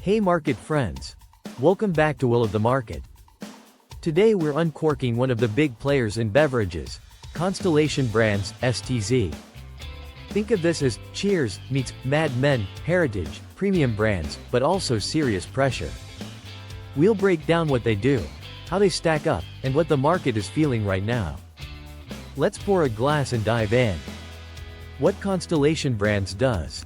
Hey market friends. Welcome back to Will of the Market. Today we're uncorking one of the big players in beverages, Constellation Brands, STZ. Think of this as Cheers meets Mad Men, heritage, premium brands, but also serious pressure. We'll break down what they do, how they stack up, and what the market is feeling right now. Let's pour a glass and dive in. What Constellation Brands does.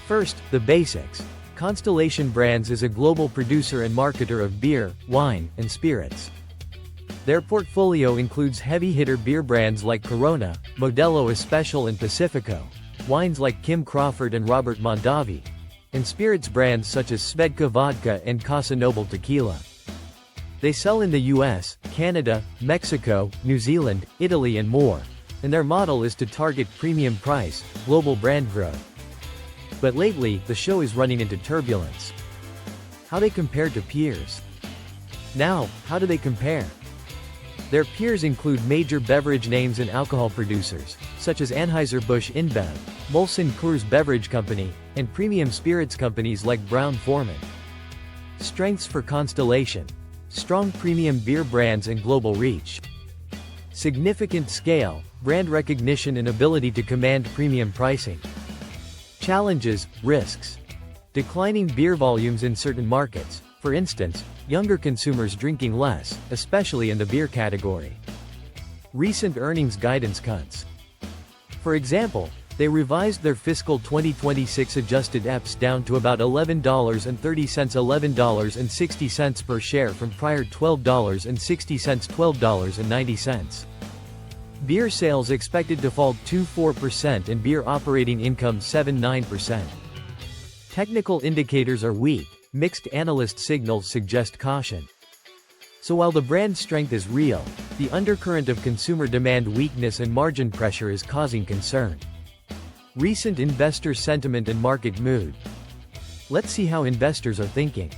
First, the basics. Constellation Brands is a global producer and marketer of beer, wine, and spirits. Their portfolio includes heavy-hitter beer brands like Corona, Modelo Especial and Pacifico, wines like Kim Crawford and Robert Mondavi, and spirits brands such as Svedka Vodka and Casa Noble Tequila. They sell in the US, Canada, Mexico, New Zealand, Italy and more, and their model is to target premium price, global brand growth. But lately, the show is running into turbulence. How they compare to peers. Now, how do they compare? Their peers include major beverage names and alcohol producers, such as Anheuser-Busch InBev, Molson Coors Beverage Company, and premium spirits companies like Brown-Forman. Strengths for Constellation. Strong premium beer brands and global reach. Significant scale, brand recognition and ability to command premium pricing. Challenges, risks. Declining beer volumes in certain markets, for instance, younger consumers drinking less, especially in the beer category. Recent earnings guidance cuts. For example, they revised their fiscal 2026 adjusted EPS down to about $11.30 $11.60 per share from prior $12.60 $12.90. Beer sales expected to fall 2-4% and beer operating income 7-9%. Technical indicators are weak, mixed analyst signals suggest caution. So while the brand strength is real, the undercurrent of consumer demand weakness and margin pressure is causing concern. Recent investor sentiment and market mood. Let's see how investors are thinking.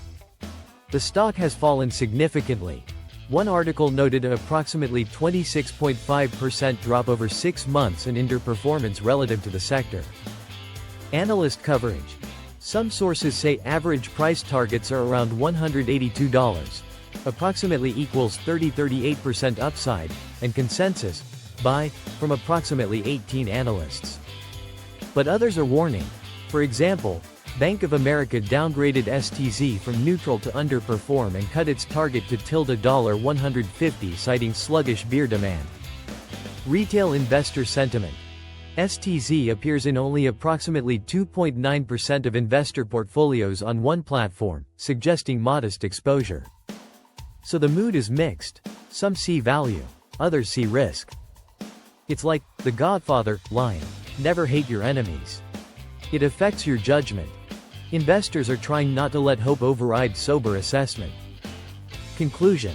The stock has fallen significantly. One article noted an approximately 26.5% drop over 6 months and underperformance relative to the sector. Analyst coverage. Some sources say average price targets are around $182, approximately equals 30-38% upside, and consensus, buy, from approximately 18 analysts. But others are warning. For example, Bank of America downgraded STZ from neutral to underperform and cut its target to $150 citing sluggish beer demand. Retail investor sentiment. STZ appears in only approximately 2.9% of investor portfolios on one platform, suggesting modest exposure. So the mood is mixed. Some see value, others see risk. It's like The Godfather line, never hate your enemies. It affects your judgment. Investors are trying not to let hope override sober assessment. Conclusion.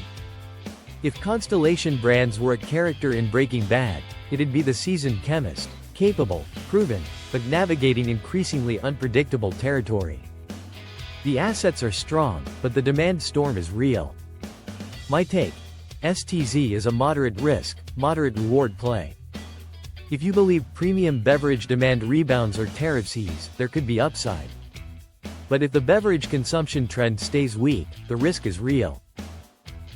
If Constellation Brands were a character in Breaking Bad, it'd be the seasoned chemist, capable, proven, but navigating increasingly unpredictable territory. The assets are strong, but the demand storm is real. My take. STZ is a moderate risk, moderate reward play. If you believe premium beverage demand rebounds or tariffs ease, there could be upside. But if the beverage consumption trend stays weak, the risk is real.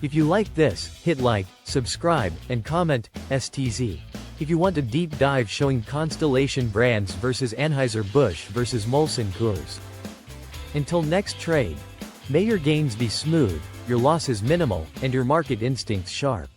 If you like this, hit like, subscribe, and comment, STZ. If you want a deep dive showing Constellation Brands versus Anheuser-Busch versus Molson Coors. Until next trade, may your gains be smooth, your losses minimal, and your market instincts sharp.